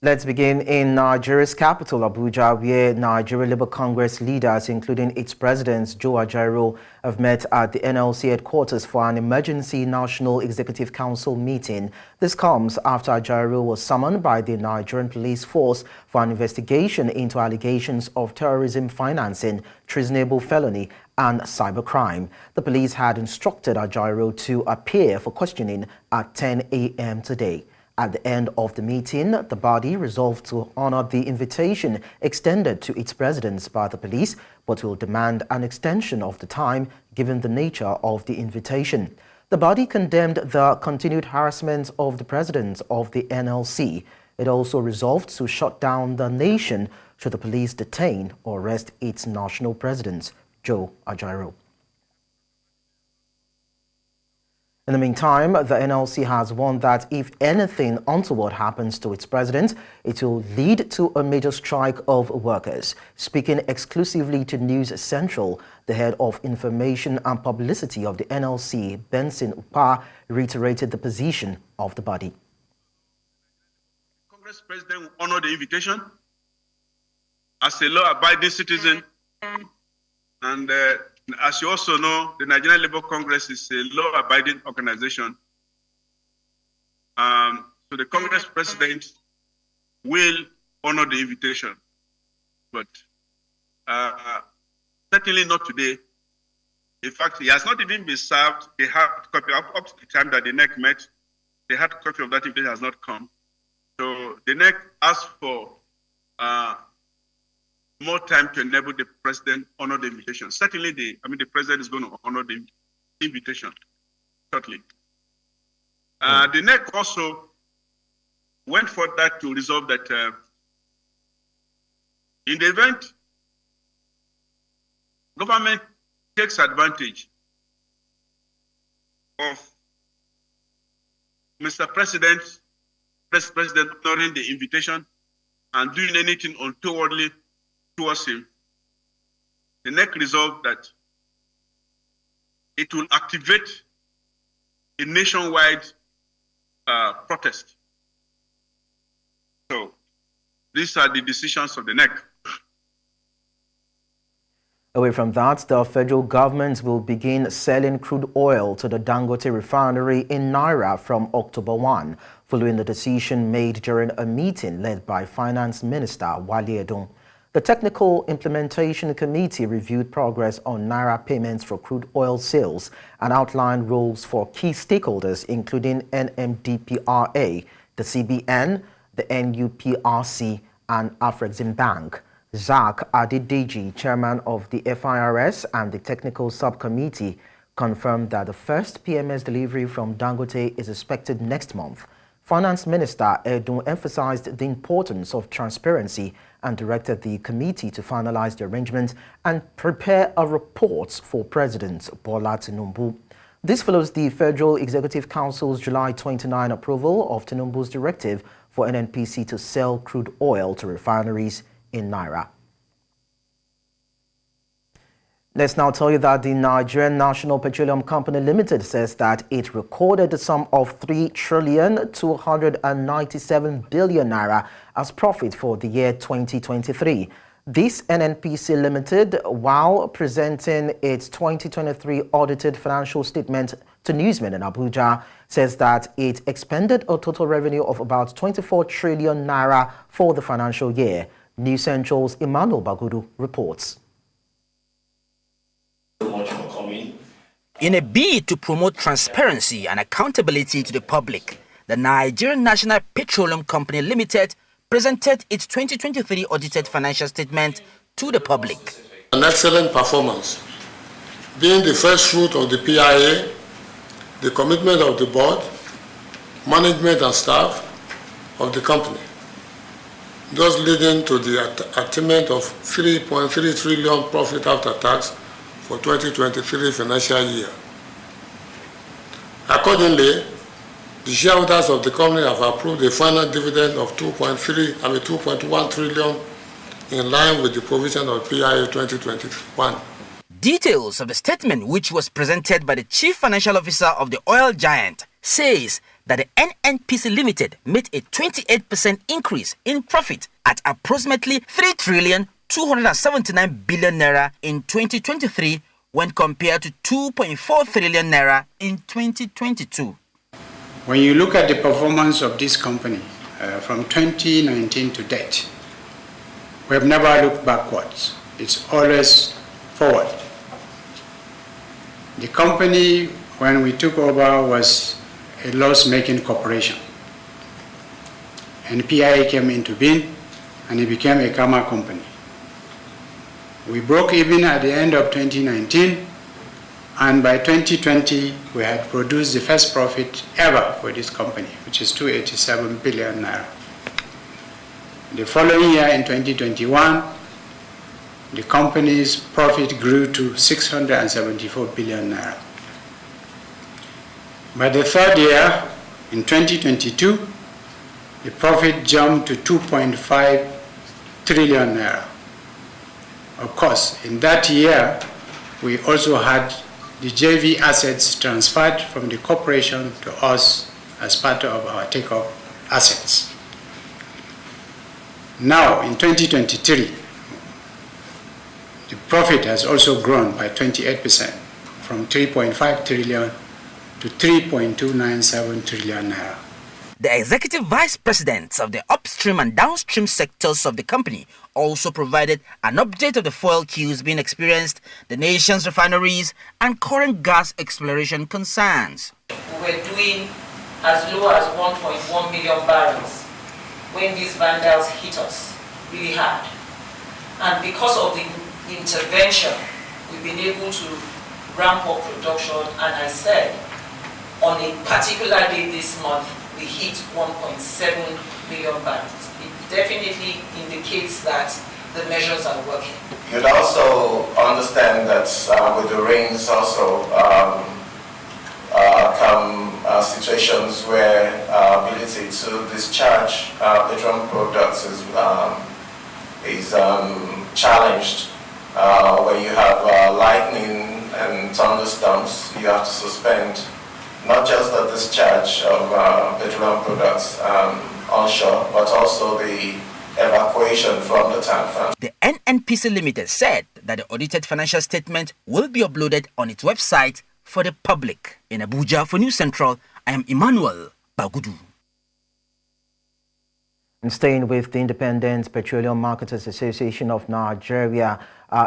Let's begin in Nigeria's capital, Abuja, where Nigerian Labour Congress leaders, including its president, Joe Ajaero, have met at the NLC headquarters for an emergency National Executive Council meeting. This comes after Ajaero was summoned by the Nigerian police force for an investigation into allegations of terrorism financing, treasonable felony, and cybercrime. The police had instructed Ajaero to appear for questioning at 10 a.m. today. At the end of the meeting, the body resolved to honor the invitation extended to its presidents by the police, but will demand an extension of the time given the nature of the invitation. The body condemned the continued harassment of the president of the NLC. It also resolved to shut down the nation should the police detain or arrest its national president, Joe Ajaero. In the meantime, the NLC has warned that if anything untoward happens to its president, it will lead to a major strike of workers. Speaking exclusively to News Central, the head of information and publicity of the NLC, Benson Upa, reiterated the position of the body. Congress President will honor the invitation as a law-abiding citizen, and as you also know, the Nigerian Labour Congress is a law-abiding organization. So the Congress President will honor the invitation, but certainly not today. In fact, he has not even been served. They have copy up to the time that the NEC met. They had a copy of that invitation has not come. So the NEC asked for more time to enable the president honor the invitation. Certainly, the president is going to honor the invitation shortly. The NEC also went for that to resolve that in the event government takes advantage of Mr. President honoring the invitation and doing anything untowardly towards him, the NEC resolved that it will activate a nationwide protest. So these are the decisions of the NEC. Away from that, the federal government will begin selling crude oil to the Dangote Refinery in naira from October 1, following the decision made during a meeting led by Finance Minister Wale Edun. The Technical Implementation Committee reviewed progress on naira payments for crude oil sales and outlined roles for key stakeholders, including NMDPRA, the CBN, the NUPRC, and Afrexim Bank. Zak Adedeji, chairman of the FIRS and the Technical Subcommittee, confirmed that the first PMS delivery from Dangote is expected next month. Finance Minister Edun emphasized the importance of transparency and directed the committee to finalize the arrangement and prepare a report for President Bola Tinubu. This follows the Federal Executive Council's July 29 approval of Tinubu's directive for NNPC to sell crude oil to refineries in naira. Let's now tell you that the Nigerian National Petroleum Company Limited says that it recorded the sum of 3,297 billion naira as profit for the year 2023. This NNPC Limited, while presenting its 2023 audited financial statement to newsmen in Abuja, says that it expended a total revenue of about 24 trillion naira for the financial year. News Central's Emmanuel Bagudu reports. In a bid to promote transparency and accountability to the public, the Nigerian National Petroleum Company Limited presented its 2023 audited financial statement to the public. An excellent performance, being the first fruit of the PIA, the commitment of the board, management and staff of the company, thus leading to the attainment of 3.3 trillion profit after tax for 2023 financial year. Accordingly, the shareholders of the company have approved a final dividend of 2.1 trillion in line with the provision of PIA 2021. Details of the statement, which was presented by the Chief Financial Officer of the oil giant, says that the NNPC Limited made a 28% increase in profit at approximately 3,279 billion naira in 2023 when compared to 2.4 trillion naira in 2022. When you look at the performance of this company from 2019 to date, we have never looked backwards. It's always forward. The company, when we took over, was a loss-making corporation. And PIA came into being, and it became a karma company. We broke even at the end of 2019, and by 2020, we had produced the first profit ever for this company, which is 287 billion naira. The following year, in 2021, the company's profit grew to 674 billion naira. By the third year, in 2022, the profit jumped to 2.5 trillion naira. Of course, in that year, we also had the JV assets transferred from the corporation to us as part of our take-up assets. Now, in 2023, the profit has also grown by 28% from 3.5 trillion to 3.297 trillion naira. The executive vice presidents of the upstream and downstream sectors of the company also provided an update of the fuel queues being experienced, the nation's refineries, and current gas exploration concerns. We were doing as low as 1.1 million barrels when these vandals hit us really hard. And because of the intervention, we've been able to ramp up production, and I said, on a particular day this month, we hit 1.7 million barrels. It definitely indicates that the measures are working. You'd also understand that with the rains also come situations where ability to discharge petroleum products is challenged. When you have lightning and thunderstorms, you have to suspend not just the discharge of petroleum products onshore, but also the evacuation from the tank farm. The NNPC Limited said that the audited financial statement will be uploaded on its website for the public. In Abuja, for News Central, I am Emmanuel Bagudu. And staying with the Independent Petroleum Marketers Association of Nigeria,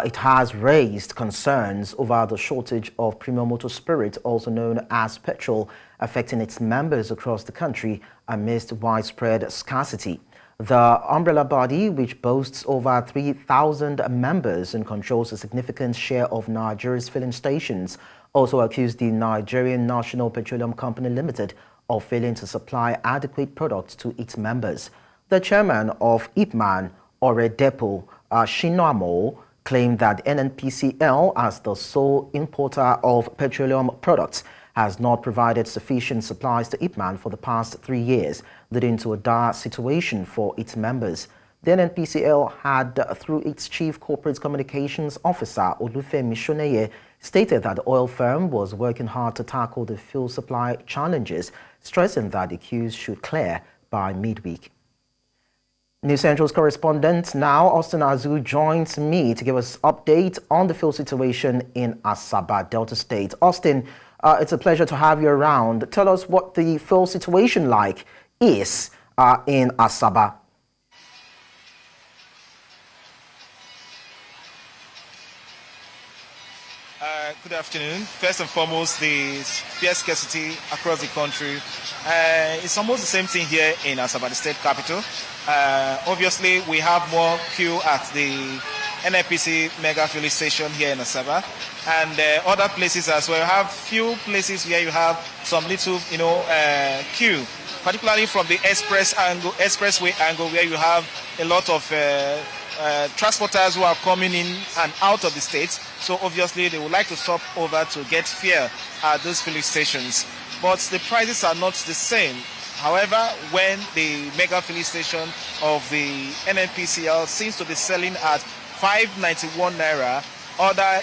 it has raised concerns over the shortage of premium motor spirit, also known as petrol, affecting its members across the country amidst widespread scarcity. The umbrella body, which boasts over 3,000 members and controls a significant share of Nigeria's filling stations, also accused the Nigerian National Petroleum Company Limited of failing to supply adequate products to its members. The chairman of IPMAN, Oredepo Shinamo, claimed that NNPCL, as the sole importer of petroleum products, has not provided sufficient supplies to IPMAN for the past 3 years, leading to a dire situation for its members. The NNPCL had, through its chief corporate communications officer, Olufemi Shoneye, stated that the oil firm was working hard to tackle the fuel supply challenges, stressing that the queues should clear by midweek. News Central's correspondent now, Austin Azu, joins me to give us update on the fuel situation in Asaba, Delta State. Austin, it's a pleasure to have you around. Tell us what the fuel situation is in Asaba. Good afternoon. First and foremost, the fierce scarcity across the country. It's almost the same thing here in Asaba, the state capital. Obviously, we have more queue at the NNPC mega filling station here in Asaba, and other places as well. We have few places where you have some little, queue, particularly from the expressway angle, where you have a lot of transporters who are coming in and out of the state. So obviously they would like to stop over to get fuel at those filling stations. But the prices are not the same. However, when the mega filling station of the NNPCL seems to be selling at 591 naira, other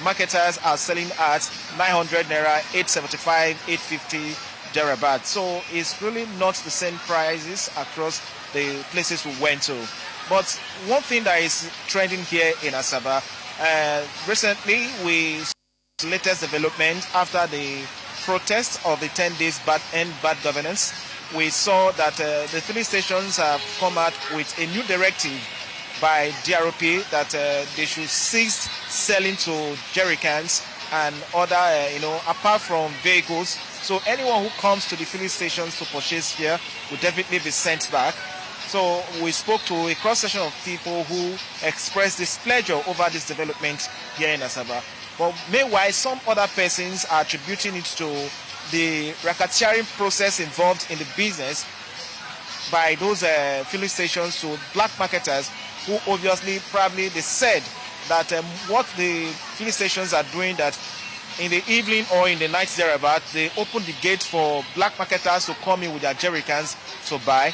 marketers are selling at 900 naira, 875, 850. thereabout. So it's really not the same prices across the places we went to. But one thing that is trending here in Asaba, recently we saw the latest development after the protest of the 10 days end bad governance. We saw that the filling stations have come out with a new directive by DRP that they should cease selling to jerrycans and other, apart from vehicles. So anyone who comes to the filling stations to purchase here will definitely be sent back. So we spoke to a cross-section of people who expressed displeasure over this development here in Asaba. But meanwhile, some other persons are attributing it to the racketeering process involved in the business by those filling stations to black marketers who obviously probably they said that what the filling stations are doing, that in the evening or in the night thereabout, they open the gate for black marketers to come in with their jerrycans to buy.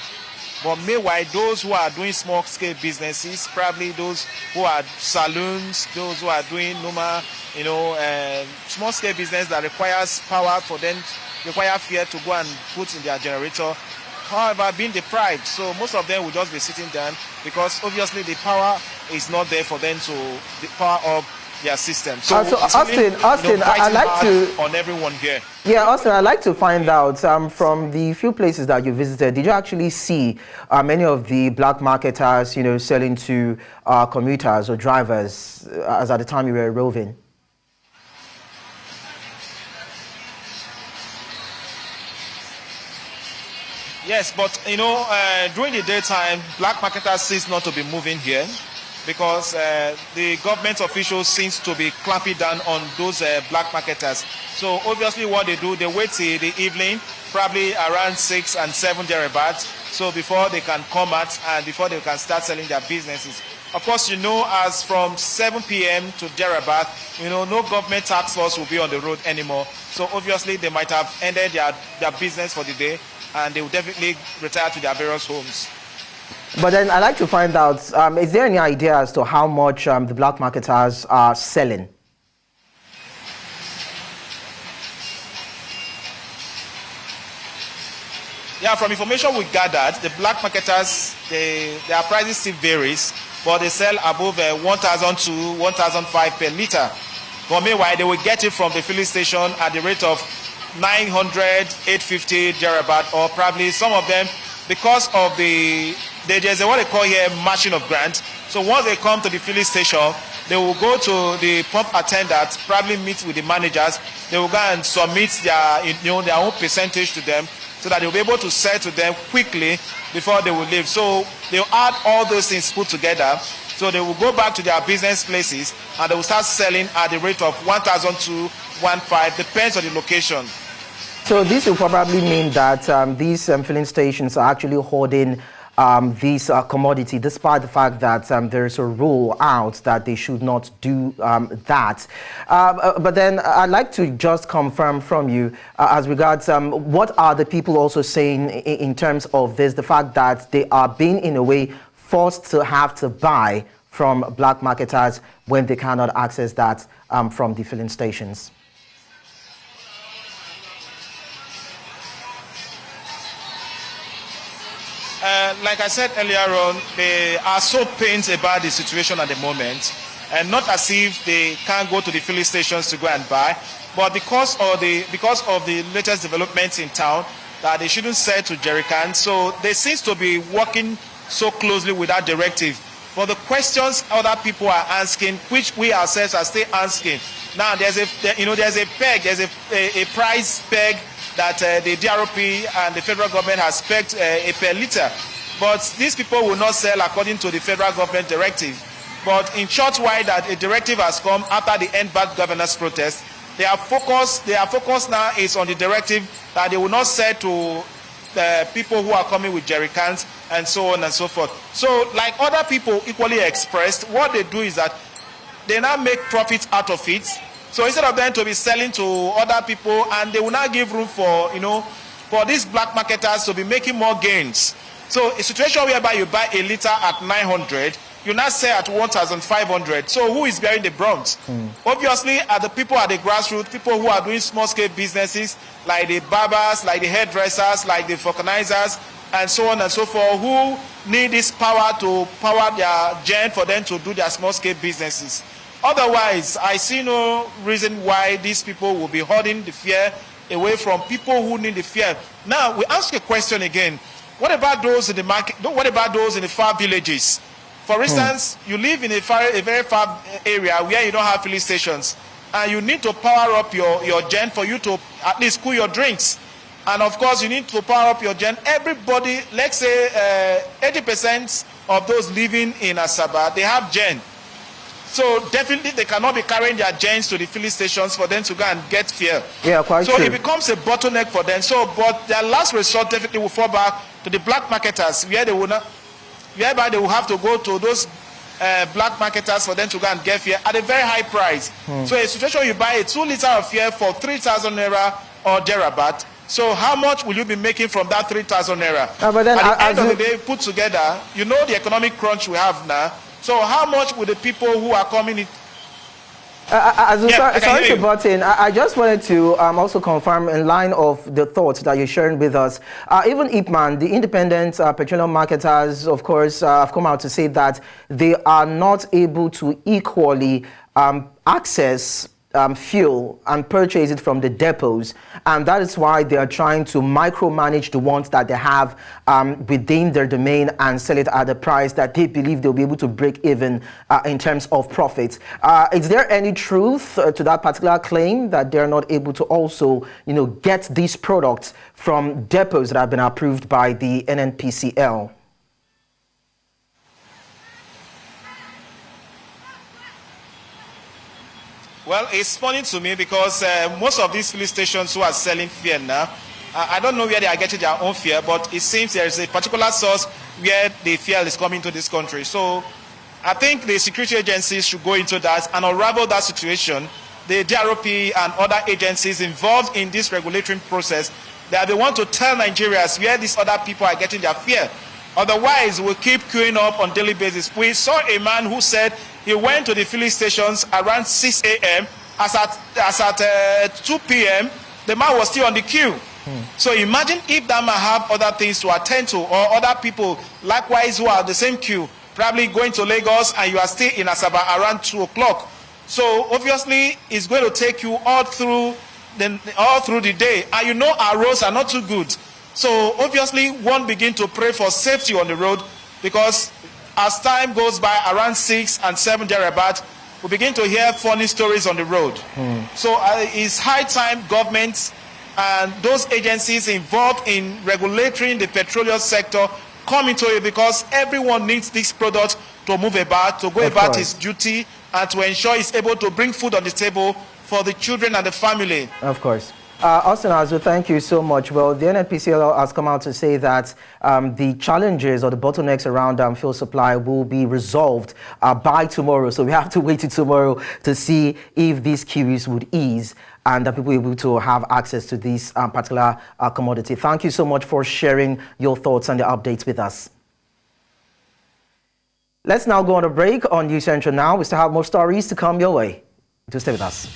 But meanwhile, those who are doing small-scale businesses, probably those who are saloons, those who are doing normal, small-scale business that requires power for them, require fear to go and put in their generator, however, being deprived. So most of them will just be sitting down because obviously the power is not there for them to power up their system. So Austin, I'd like to on everyone here. Yeah, Austin, I'd like to find out from the few places that you visited, did you actually see many of the black marketers, selling to commuters or drivers as at the time you were roving? Yes, but during the daytime, black marketers seems not to be moving here because the government officials seems to be clamping down on those black marketers. So obviously what they do, they wait till the evening, probably around 6 and 7 thereabouts, so before they can come out and before they can start selling their businesses. Of course, as from 7 p.m. to thereabout, no government task force will be on the road anymore. So obviously they might have ended their business for the day and they will definitely retire to their various homes. But then I'd like to find out, is there any idea as to how much the black marketers are selling? Yeah, from information we gathered, the black marketers, their prices still varies, but they sell above 1,000 to 1,005 per liter. But meanwhile, they will get it from the filling station at the rate of 900, 850 thereabout, or probably some of them, because of there's what they call here matching of grant. So once they come to the filling station, they will go to the pump attendants, probably meet with the managers. They will go and submit their own percentage to them so that they will be able to sell to them quickly before they will leave. So they will add all those things put together. So they will go back to their business places and they will start selling at the rate of 1,000 to 1,500, depends on the location. So this will probably mean that these filling stations are actually hoarding this commodity, despite the fact that there's a rule out that they should not do that. But then I'd like to just confirm from you as regards what are the people also saying in terms of this, the fact that they are being in a way forced to have to buy from black marketers when they cannot access that from the filling stations. Like I said earlier on, they are so pained about the situation at the moment, and not as if they can't go to the filling stations to go and buy, but because of the latest developments in town that they shouldn't sell to jerrycans, so they seem to be working so closely with that directive. But the questions other people are asking, which we ourselves are still asking, now there's a price peg that the DRP and the federal government has pegged a per liter. But these people will not sell according to the federal government directive. But in short while that a directive has come after the end bad governance protest, their focus now is on the directive that they will not sell to people who are coming with jerrycans and so on and so forth. So like other people equally expressed, what they do is that they now make profits out of it. So instead of them to be selling to other people, and they will now give room for, for these black marketers to be making more gains. So a situation whereby you buy a liter at 900, you now sell at 1,500. So who is bearing the brunt? Obviously, are the people at the grassroots, people who are doing small-scale businesses, like the barbers, like the hairdressers, like the vulcanizers, and so on and so forth, who need this power to power their gen for them to do their small-scale businesses. Otherwise, I see no reason why these people will be holding the fear away from people who need the fear. Now, we ask a question again. What about those in the market? What about those in the far villages? For instance, you live in a very far area where you don't have filling stations, and you need to power up your gen for you to at least cool your drinks. And of course, you need to power up your gen. Everybody, let's say 80% of those living in Asaba, they have gen. So definitely they cannot be carrying their gens to the filling stations for them to go and get fuel. Yeah, quite so true. It becomes a bottleneck for them. So, but their last resort definitely will fall back to the black marketers, whereby they will have to go to those black marketers for them to go and get fuel at a very high price. So a situation you buy a 2 liter of fuel for 3,000 naira or thereabout. So how much will you be making from that 3,000 naira? But then at the end of the day, put together, you know the economic crunch we have now. So how much will the people who are coming in? Sorry to butt in. I just wanted to also confirm, in line of the thoughts that you're sharing with us, even IPMAN, the independent petroleum marketers, of course, have come out to say that they are not able to equally access fuel and purchase it from the depots, and that is why they are trying to micromanage the ones that they have within their domain and sell it at a price that they believe they'll be able to break even in terms of profits. Is there any truth to that particular claim, that they're not able to also, get these products from depots that have been approved by the NNPCL? Well, it's funny to me because most of these filling stations who are selling fuel now, I don't know where they are getting their own fuel, but it seems there is a particular source where the fuel is coming to this country. So I think the security agencies should go into that and unravel that situation. The DROP and other agencies involved in this regulatory process, that they want to tell Nigerians where these other people are getting their fuel. Otherwise, we'll keep queuing up on daily basis. We saw a man who said he went to the filling stations around 6 a.m. As at 2 p.m., the man was still on the queue. So imagine if that man have other things to attend to, or other people likewise who are the same queue, probably going to Lagos, and you are still in Asaba around 2 o'clock. So obviously, it's going to take you all through the day. And our roads are not too good. So obviously, one begin to pray for safety on the road, because as time goes by, around 6 and 7 thereabout, we begin to hear funny stories on the road. So it's high time governments and those agencies involved in regulating the petroleum sector come into it, because everyone needs this product to move about, to go about his duty, and to ensure he's able to bring food on the table for the children and the family. Of course. Austin Azu, thank you so much. Well, the NNPCL has come out to say that the challenges or the bottlenecks around fuel supply will be resolved by tomorrow. So we have to wait till tomorrow to see if these queues would ease and that people will be able to have access to this particular commodity. Thank you so much for sharing your thoughts and the updates with us. Let's now go on a break on News Central Now. We still have more stories to come your way. Do stay with us.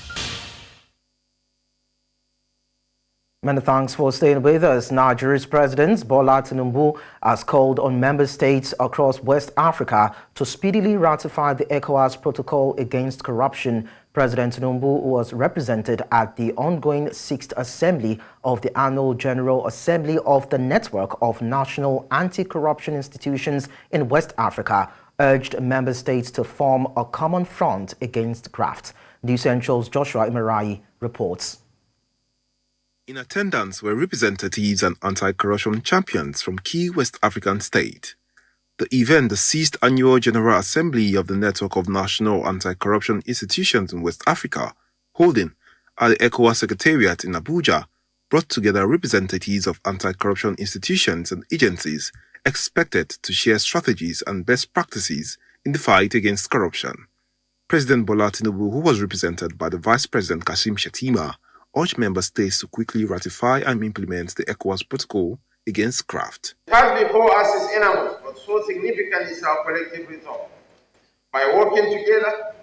Many thanks for staying with us. Nigeria's President Bola Tinubu has called on member states across West Africa to speedily ratify the ECOWAS protocol against corruption. President Tinubu was represented at the ongoing 6th Assembly of the Annual General Assembly of the Network of National Anti-Corruption Institutions in West Africa, urged member states to form a common front against graft. News Central's Joshua Imarayi reports. In attendance were representatives and anti-corruption champions from key West African states. The event, the 6th Annual General Assembly of the Network of National Anti-Corruption Institutions in West Africa, holding at the ECOWAS Secretariat in Abuja, brought together representatives of anti-corruption institutions and agencies expected to share strategies and best practices in the fight against corruption. President Bola Tinubu, who was represented by the Vice President Kashim Shettima, urged member states to quickly ratify and implement the ECOWAS protocol against graft. It has before us is enormous, but so significant is our collective resolve. By working together,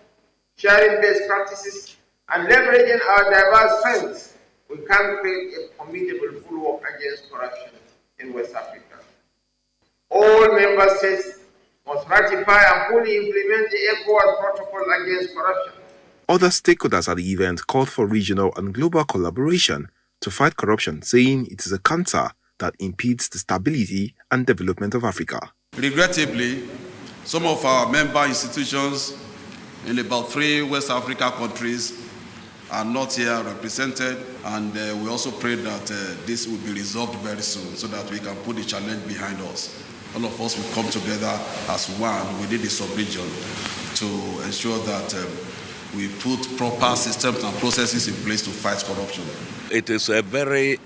sharing best practices, and leveraging our diverse strengths, we can create a formidable bulwark against corruption in West Africa. All member states must ratify and fully implement the ECOWAS protocol against corruption. Other stakeholders at the event called for regional and global collaboration to fight corruption, saying it is a cancer that impedes the stability and development of Africa. Regrettably, some of our member institutions in about 3 West Africa countries are not here represented, and we also pray that this will be resolved very soon so that we can put the challenge behind us. All of us will come together as one within the sub-region to ensure that we put proper systems and processes in place to fight corruption. It is a very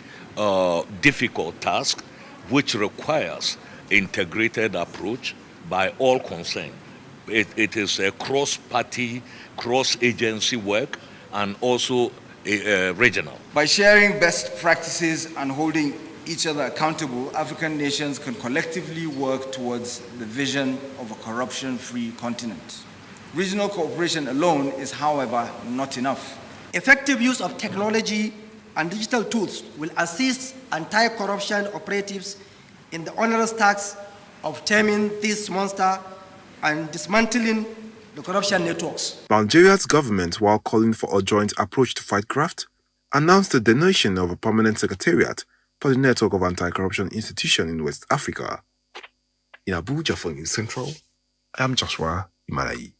difficult task which requires integrated approach by all concerned. It is a cross-party, cross-agency work and also regional. By sharing best practices and holding each other accountable, African nations can collectively work towards the vision of a corruption-free continent. Regional cooperation alone is, however, not enough. Effective use of technology and digital tools will assist anti-corruption operatives in the onerous task of taming this monster and dismantling the corruption networks. Nigeria's government, while calling for a joint approach to fight graft, announced the donation of a permanent secretariat for the network of anti-corruption institutions in West Africa. In Abuja for News Central, I am Joshua Imarayi.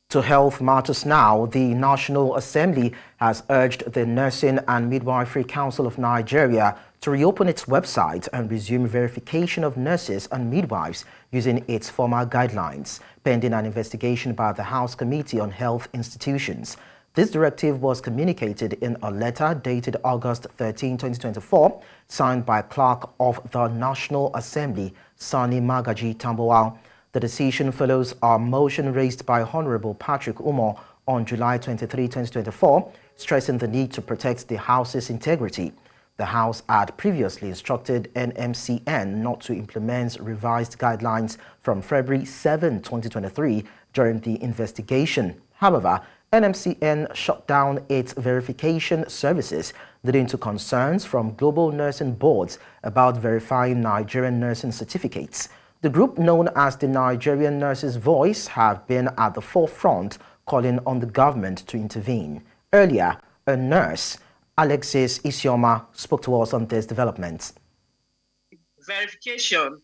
To health matters now, the National Assembly has urged the Nursing and Midwifery Council of Nigeria to reopen its website and resume verification of nurses and midwives using its former guidelines, pending an investigation by the House Committee on Health Institutions. This directive was communicated in a letter dated August 13, 2024, signed by Clerk of the National Assembly, Sani Magaji Tambuwal. The decision follows a motion raised by Honorable Patrick Umo on July 23, 2024, stressing the need to protect the House's integrity. The House had previously instructed NMCN not to implement revised guidelines from February 7, 2023 during the investigation. However, NMCN shut down its verification services, leading to concerns from global nursing boards about verifying Nigerian nursing certificates. The group known as the Nigerian Nurses' Voice have been at the forefront, calling on the government to intervene. Earlier, a nurse, Alexis Isioma, spoke to us on this development. Verification,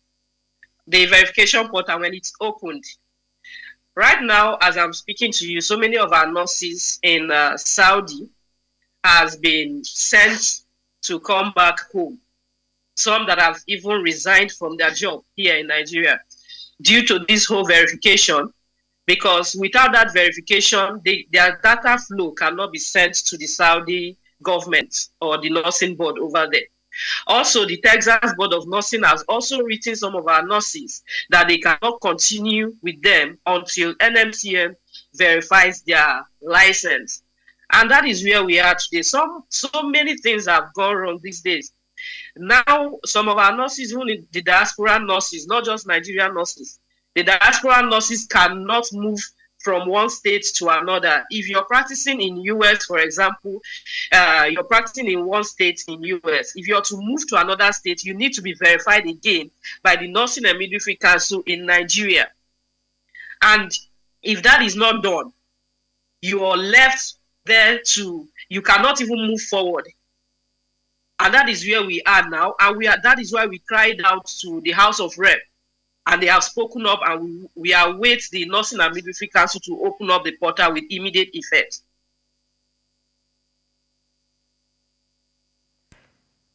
the verification portal, when it's opened. Right now, as I'm speaking to you, so many of our nurses in Saudi has been sent to come back home. Some that have even resigned from their job here in Nigeria due to this whole verification, because without that verification, their data flow cannot be sent to the Saudi government or the nursing board over there. Also, the Texas Board of Nursing has also written some of our nurses that they cannot continue with them until NMCN verifies their license. And that is where we are today. So many things have gone wrong these days. Now, some of our nurses, even the diaspora nurses, not just Nigerian nurses, the diaspora nurses cannot move from one state to another. If you're practicing in US, for example, you're practicing in one state in US. If you're to move to another state, you need to be verified again by the Nursing and Midwifery Council in Nigeria. And if that is not done, you are left there you cannot even move forward. And that is where we are now. And that is why we cried out to the House of Rep. And they have spoken up, and we await the Nursing and Midwifery Council to open up the portal with immediate effect.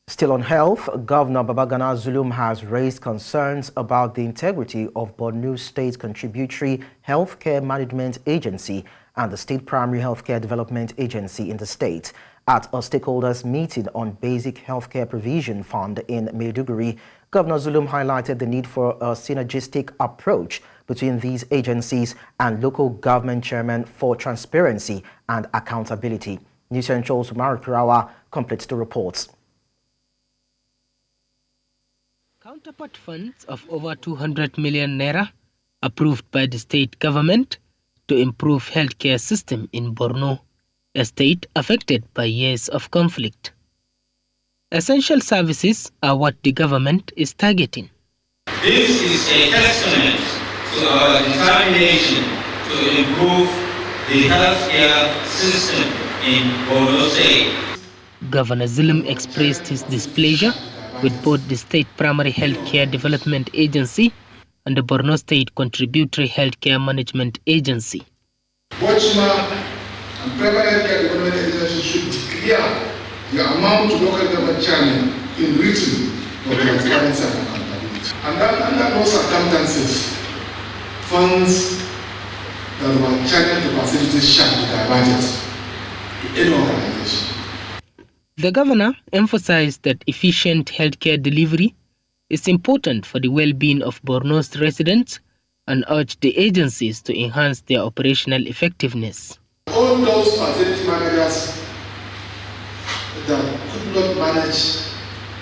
Still on health, Governor Babagana Zulum has raised concerns about the integrity of Borno State Contributory Healthcare Management Agency and the State Primary Healthcare Development Agency in the state. At a stakeholders meeting on Basic Healthcare Provision Fund in Maiduguri, Governor Zulum highlighted the need for a synergistic approach between these agencies and local government chairmen for transparency and accountability. News Central's Umar Kurawa completes the reports. Counterpart funds of over 200 million naira approved by the state government to improve healthcare system in Borno, a state affected by years of conflict. Essential services are what the government is targeting. This is a testament to our determination to improve the healthcare system in Borno State. Governor Zulum expressed his displeasure with both the State Primary Healthcare Development Agency and the Borno State Contributory Healthcare Management Agency. Watchman and Primary Healthcare Development Agency should declare the amount to local government channel in written for transparency and accountability. And that under no circumstances, funds that were channeled to facilities shall be diverted to any organization. The governor emphasized that efficient healthcare delivery is important for the well-being of Borno's residents and urged the agencies to enhance their operational effectiveness. All those facility managers that could not manage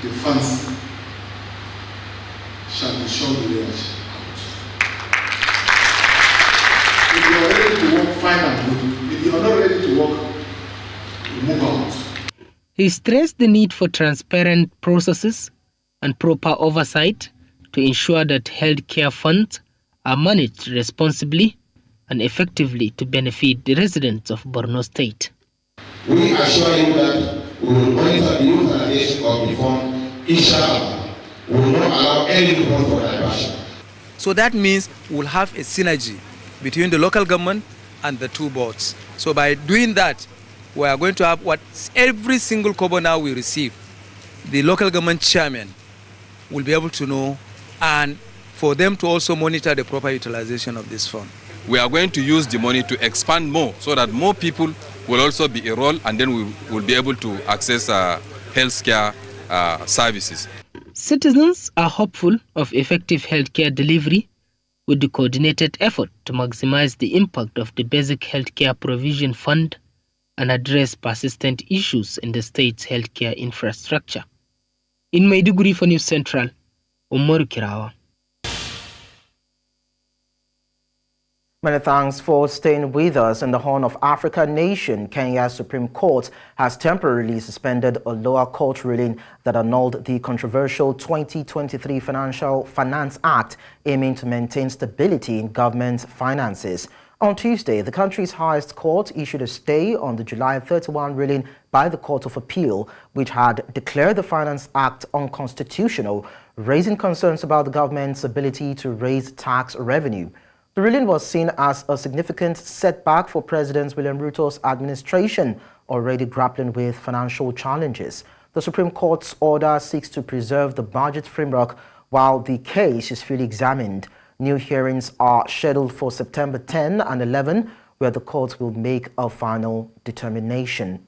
the funds shall be shown the way out. If you are ready to work, fine and good. If you are not ready to work, move out. He stressed the need for transparent processes and proper oversight to ensure that healthcare funds are managed responsibly and effectively to benefit the residents of Borno State. We assure you that we will monitor the utilization of the fund. Inshallah, we will not allow any fund for diversion. So that means we'll have a synergy between the local government and the two boards. So by doing that, we are going to have what every single kobo now we receive, the local government chairman will be able to know, and for them to also monitor the proper utilization of this fund. We are going to use the money to expand more so that more people will also be enrolled, and then we will be able to access healthcare services. Citizens are hopeful of effective healthcare delivery with the coordinated effort to maximize the impact of the Basic Healthcare Provision Fund and address persistent issues in the state's healthcare infrastructure. In Maiduguri for News Central, Umaru Kirawa. Many thanks for staying with us. In the Horn of Africa nation, Kenya's Supreme Court has temporarily suspended a lower court ruling that annulled the controversial 2023 Finance Act aiming to maintain stability in government finances. On Tuesday, the country's highest court issued a stay on the July 31 ruling by the Court of Appeal, which had declared the Finance Act unconstitutional, raising concerns about the government's ability to raise tax revenue. The ruling was seen as a significant setback for President William Ruto's administration, already grappling with financial challenges. The Supreme Court's order seeks to preserve the budget framework while the case is fully examined. New hearings are scheduled for September 10 and 11, where the court will make a final determination.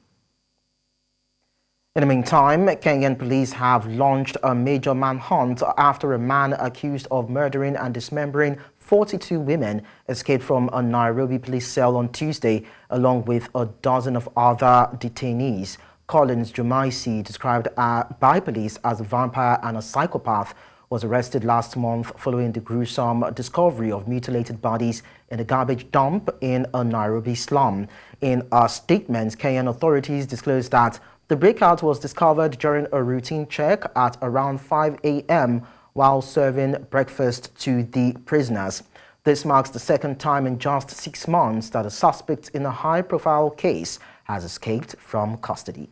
In the meantime, Kenyan police have launched a major manhunt after a man accused of murdering and dismembering 42 women escaped from a Nairobi police cell on Tuesday, along with a dozen of other detainees. Collins Jumaisi, described by police as a vampire and a psychopath, was arrested last month following the gruesome discovery of mutilated bodies in a garbage dump in a Nairobi slum. In a statement, Kenyan authorities disclosed that the breakout was discovered during a routine check at around 5 a.m. while serving breakfast to the prisoners. This marks the second time in just 6 months that a suspect in a high-profile case has escaped from custody.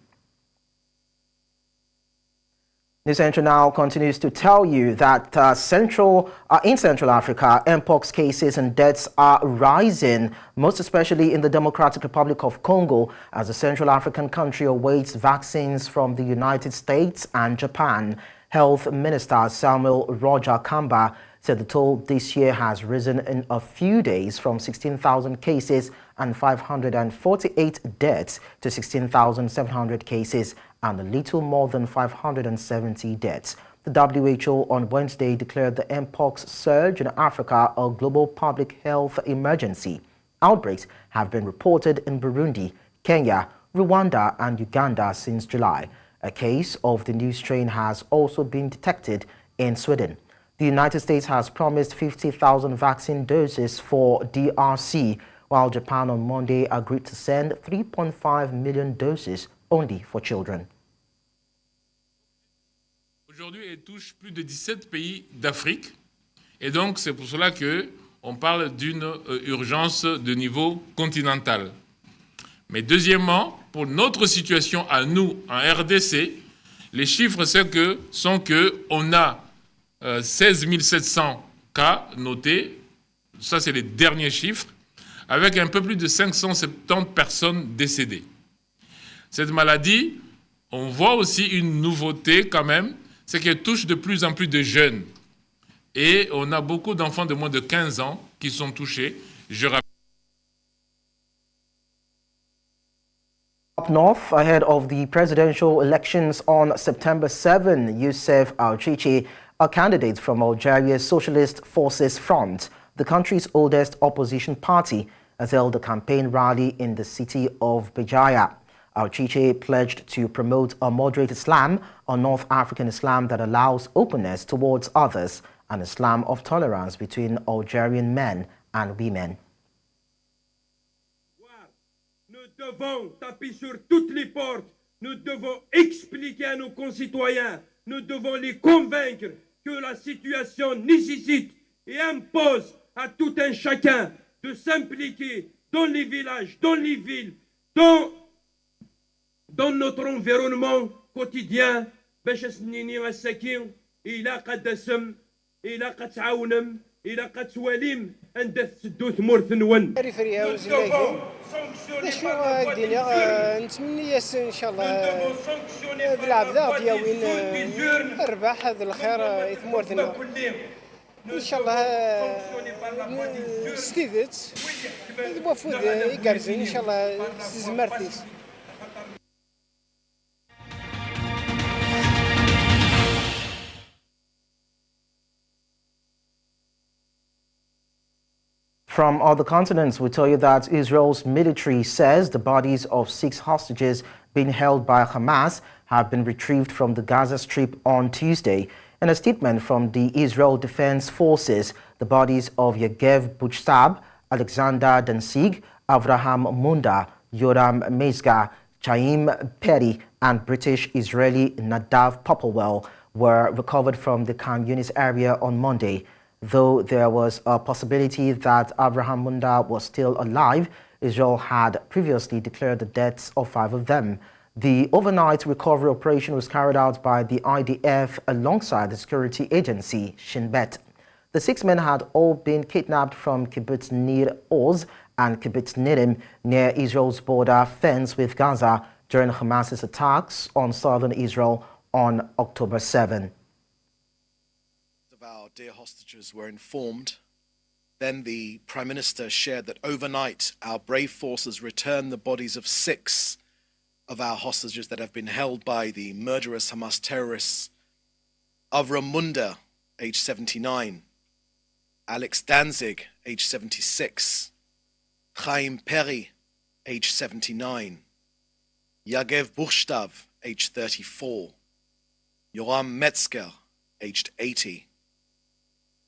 News Central now continues to tell you that in Central Africa, Mpox cases and deaths are rising, most especially in the Democratic Republic of Congo, as the Central African country awaits vaccines from the United States and Japan. Health Minister Samuel Roger Kamba said the toll this year has risen in a few days from 16,000 cases and 548 deaths to 16,700 cases and a little more than 570 deaths. The WHO on Wednesday declared the Mpox surge in Africa a global public health emergency. Outbreaks have been reported in Burundi, Kenya, Rwanda and Uganda since July. A case of the new strain has also been detected in Sweden. The United States has promised 50,000 vaccine doses for DRC, while Japan on Monday agreed to send 3.5 million doses only for children. Aujourd'hui, elle touche plus de 17 pays d'Afrique. Et donc, c'est pour cela qu'on parle d'une urgence de niveau continental. Mais deuxièmement, pour notre situation à nous, en RDC, les chiffres sont qu'on a 16 700 cas notés. Ça, c'est les derniers chiffres, avec un peu plus de 570 personnes décédées. Cette maladie, on voit aussi une nouveauté quand même, c'est qu'elle touche de plus en plus de jeunes. Et on a beaucoup d'enfants de moins de 15 ans qui sont touchés. Je rappelle. Up north, ahead of the presidential elections on September 7, Youssef Al-Chichi, a candidate from Algeria's Socialist Forces Front, the country's oldest opposition party, has held a campaign rally in the city of Béjaïa. Al-Chichi pledged to promote a moderate Islam, a North African Islam that allows openness towards others, an Islam of tolerance between Algerian men and women. Nous devons taper sur toutes les portes. Nous devons expliquer à nos concitoyens. Nous devons les convaincre que la situation nécessite et impose à tout un chacun de s'impliquer dans les villages, dans les villes, dans notre environnement quotidien. باش سنيني مساكين إلا قد اسم إلا قد تعاونم إلا قد تواليم عند تسدو ثمور ثنون. ريفريا وزلايكم شنو الدنيا نتمنى ان شاء الله بالعبده دياوين الرباح هذا الخير يثمر ثنون ان شاء الله ستيدت وفود يقرزين ان شاء الله زمرتيس. From other continents, we tell you that Israel's military says the bodies of 6 hostages being held by Hamas have been retrieved from the Gaza Strip on Tuesday. In a statement from the Israel Defense Forces, the bodies of Yegev Buchstab, Alexander Danzig, Avraham Munda, Yoram Mezga, Chaim Perry, and British-Israeli Nadav Popplewell were recovered from the Khan Yunis area on Monday. Though there was a possibility that Avraham Munda was still alive, Israel had previously declared the deaths of 5 of them. The overnight recovery operation was carried out by the IDF alongside the security agency Shin Bet. The 6 men had all been kidnapped from Kibbutz Nir Oz and Kibbutz Nirim near Israel's border fence with Gaza during Hamas's attacks on southern Israel on October 7. Our dear hostages were informed. Then the Prime Minister shared that overnight our brave forces returned the bodies of 6 of our hostages that have been held by the murderous Hamas terrorists: Avram Munda, age 79, Alex Danzig, age 76, Chaim Perry, age 79, Yegev Buchstab, age 34, Yoram Metzger, aged 80,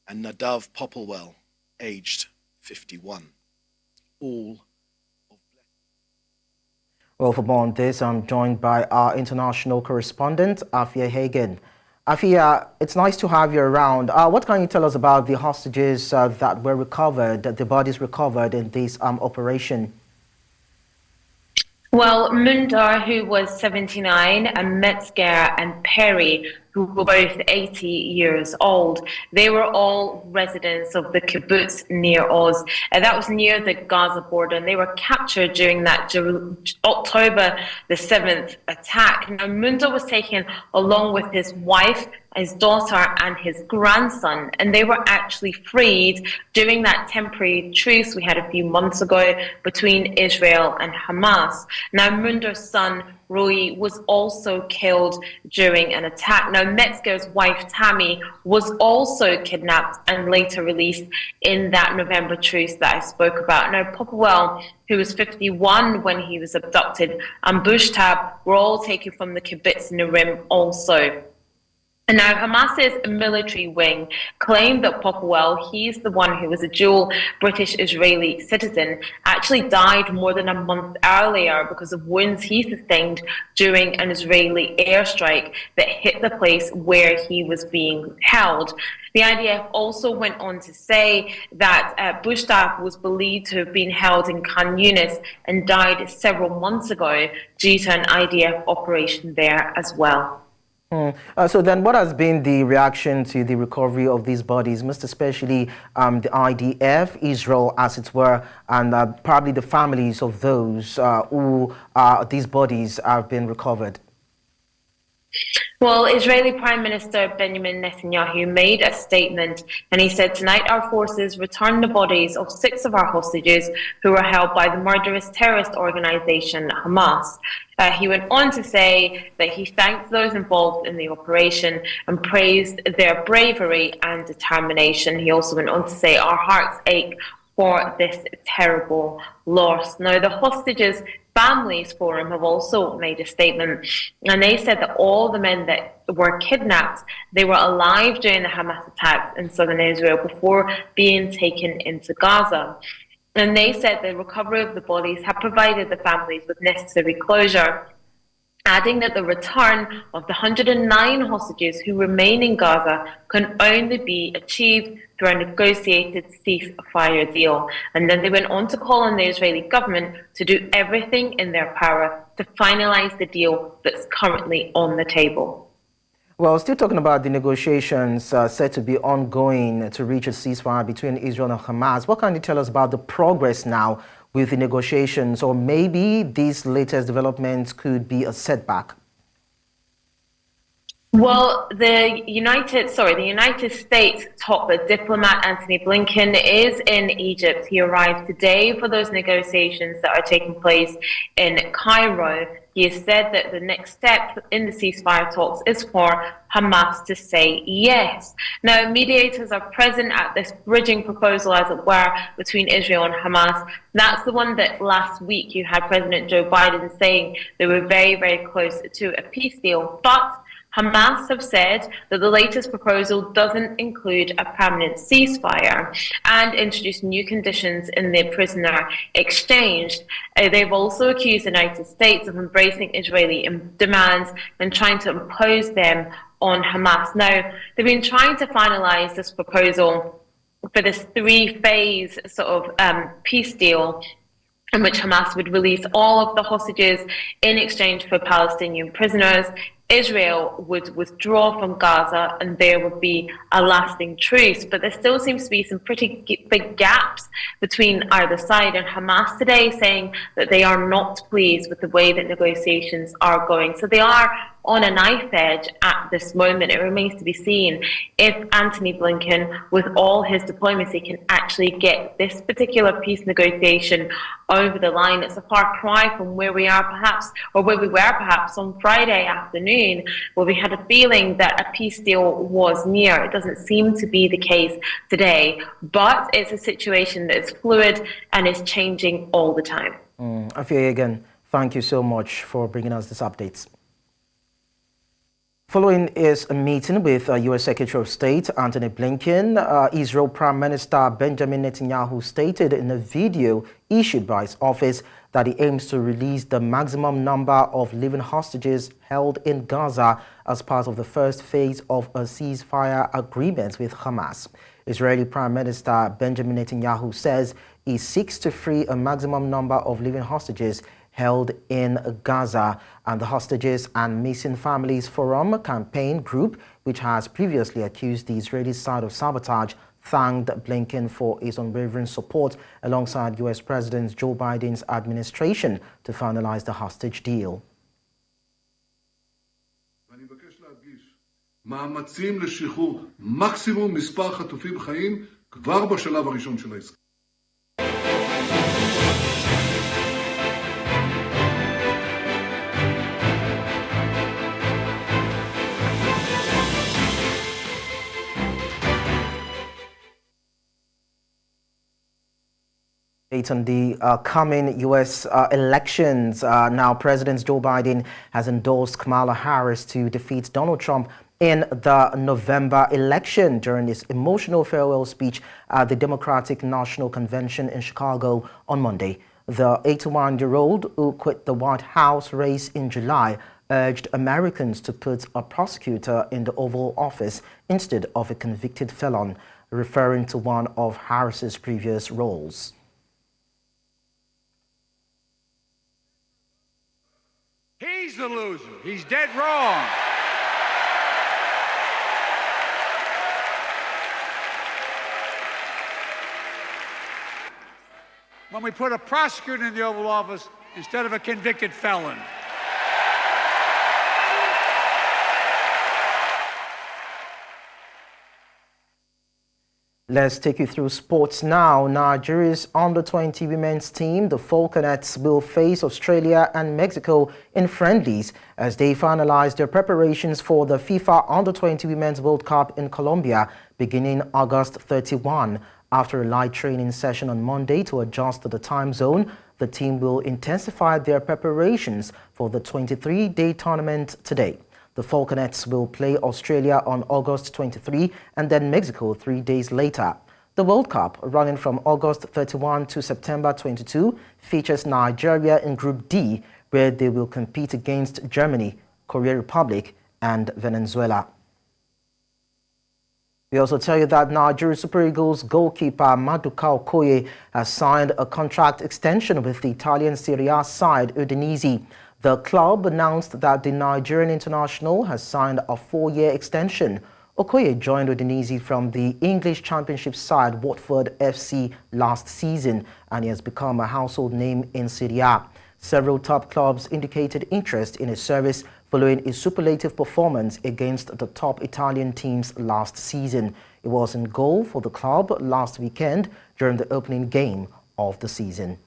and Nadav Popplewell, aged 51. All. Well, for more on this, I'm joined by our international correspondent, Afia Hagen. Afia, it's nice to have you around. What can you tell us about the hostages that were recovered, the bodies recovered in this operation? Well, Munda, who was 79, and Metzger and Perry, who were both 80 years old. They were all residents of the kibbutz near Oz. That was near the Gaza border, and they were captured during that October the 7th attack. Now, Munda was taken along with his wife, his daughter, and his grandson, and they were actually freed during that temporary truce we had a few months ago between Israel and Hamas. Now, Munda's son, Rui, was also killed during an attack. Now, Metzger's wife, Tammy, was also kidnapped and later released in that November truce that I spoke about. Now, Popplewell, who was 51 when he was abducted, and Buchstab were all taken from the kibbutz Nirim also. And now Hamas's military wing claimed that Popwell, he's the one who was a dual British-Israeli citizen, actually died more than a month earlier because of wounds he sustained during an Israeli airstrike that hit the place where he was being held. The IDF also went on to say that Bushtaq was believed to have been held in Khan Yunis and died several months ago due to an IDF operation there as well. So then what has been the reaction to the recovery of these bodies, most especially the IDF, Israel as it were, and probably the families of those who these bodies have been recovered? Well, Israeli Prime Minister Benjamin Netanyahu made a statement and he said, tonight our forces returned the bodies of 6 of our hostages who were held by the murderous terrorist organization Hamas. He went on to say that he thanked those involved in the operation and praised their bravery and determination. He also went on to say, our hearts ache for this terrible loss. Now, the hostages Families Forum have also made a statement, and they said that all the men that were kidnapped, they were alive during the Hamas attacks in southern Israel before being taken into Gaza. And they said the recovery of the bodies had provided the families with necessary closure, adding that the return of the 109 hostages who remain in Gaza can only be achieved through a negotiated ceasefire deal. And then they went on to call on the Israeli government to do everything in their power to finalize the deal that's currently on the table. Well, still talking about the negotiations set to be ongoing to reach a ceasefire between Israel and Hamas, what can you tell us about the progress now with the negotiations, or maybe these latest developments could be a setback? Well, the United States top diplomat Antony Blinken is in Egypt. He arrived today for those negotiations that are taking place in Cairo. He has said that the next step in the ceasefire talks is for Hamas to say yes. Now, mediators are present at this bridging proposal, as it were, between Israel and Hamas. That's the one that last week you had President Joe Biden saying they were very, very close to a peace deal. But Hamas have said that the latest proposal doesn't include a permanent ceasefire and introduce new conditions in the prisoner exchange. They've also accused the United States of embracing Israeli demands and trying to impose them on Hamas. Now, they've been trying to finalize this proposal for this 3-phase sort of peace deal in which Hamas would release all of the hostages in exchange for Palestinian prisoners. Israel would withdraw from Gaza and there would be a lasting truce. But there still seems to be some pretty big gaps between either side. And Hamas today saying that they are not pleased with the way that negotiations are going. So they are on a knife edge at this moment. It remains to be seen if Antony Blinken, with all his diplomacy, can actually get this particular peace negotiation over the line. It's a far cry from where we are perhaps, or where we were perhaps on Friday afternoon, where we had a feeling that a peace deal was near. It doesn't seem to be the case today, but it's a situation that is fluid and is changing all the time. Afia, again, thank you so much for bringing us these updates. Following is a meeting with U.S. Secretary of State Antony Blinken, Israel Prime Minister Benjamin Netanyahu stated in a video issued by his office that he aims to release the maximum number of living hostages held in Gaza as part of the first phase of a ceasefire agreement with Hamas. Israeli Prime Minister Benjamin Netanyahu says he seeks to free a maximum number of living hostages held in Gaza, and the Hostages and Missing Families Forum campaign group, which has previously accused the Israeli side of sabotage, thanked Blinken for his unwavering support alongside U.S. President Joe Biden's administration to finalize the hostage deal. מאמצים לשחרור מקסימום מספר חטופים חיים כבר בשלב הראשון של העסקה. On the coming U.S. Elections, now President Joe Biden has endorsed Kamala Harris to defeat Donald Trump in the November election during his emotional farewell speech at the Democratic National Convention in Chicago on Monday. The 81-year-old, who quit the White House race in July, urged Americans to put a prosecutor in the Oval Office instead of a convicted felon, referring to one of Harris's previous roles. He's the loser. He's dead wrong. When we put a prosecutor in the Oval Office instead of a convicted felon. Let's take you through sports now. Nigeria's under-20 women's team, the Falconets, will face Australia and Mexico in friendlies as they finalize their preparations for the FIFA Under-20 Women's World Cup in Colombia beginning August 31. After a light training session on Monday to adjust to the time zone, the team will intensify their preparations for the 23-day tournament today. The Falconets will play Australia on August 23 and then Mexico 3 days later. The World Cup, running from August 31 to September 22, features Nigeria in Group D, where they will compete against Germany, Korea Republic, and Venezuela. We also tell you that Nigeria Super Eagles goalkeeper Maduka Okoye has signed a contract extension with the Italian Serie A side Udinese. The club announced that the Nigerian international has signed a 4-year extension. Okoye joined Udinese from the English Championship side Watford FC last season, and he has become a household name in Serie A. Several top clubs indicated interest in his service following his superlative performance against the top Italian teams last season. He was in goal for the club last weekend during the opening game of the season.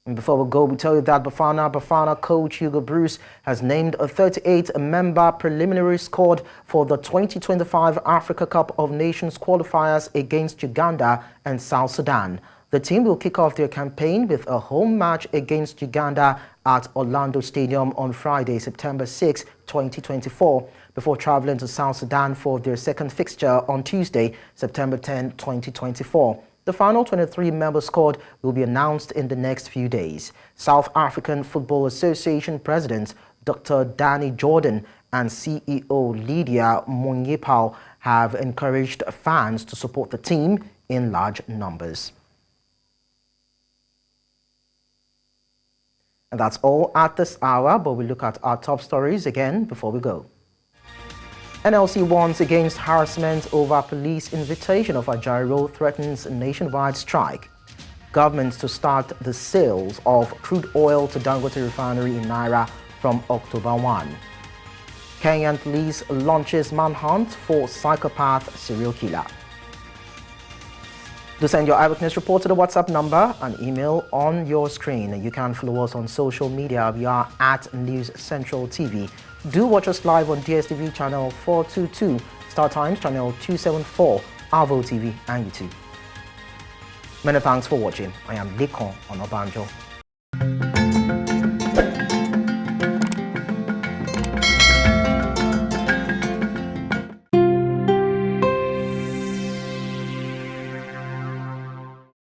And before we go, we tell you that Bafana coach Hugo Bruce has named a 38-member preliminary squad for the 2025 Africa Cup of Nations qualifiers against Uganda and South Sudan. The team will kick off their campaign with a home match against Uganda at Orlando Stadium on Friday, September 6, 2024, before traveling to South Sudan for their second fixture on Tuesday, September 10, 2024. The final 23-member squad will be announced in the next few days. South African Football Association President Dr. Danny Jordan and CEO Lydia Monyepao have encouraged fans to support the team in large numbers. And that's all at this hour, but we look at our top stories again before we go. NLC warns against harassment over police invitation of Ajaero threatens nationwide strike. Government to start the sales of crude oil to Dangote Refinery in Naira from October 1. Kenyan police launches manhunt for psychopath serial killer. Do send your eyewitness report to the WhatsApp number and email on your screen. You can follow us on social media. We are at News Central TV. Do watch us live on DSTV channel 422, Star Times channel 274, Avo TV and YouTube. Many thanks for watching. I am Lekan Onabanjo.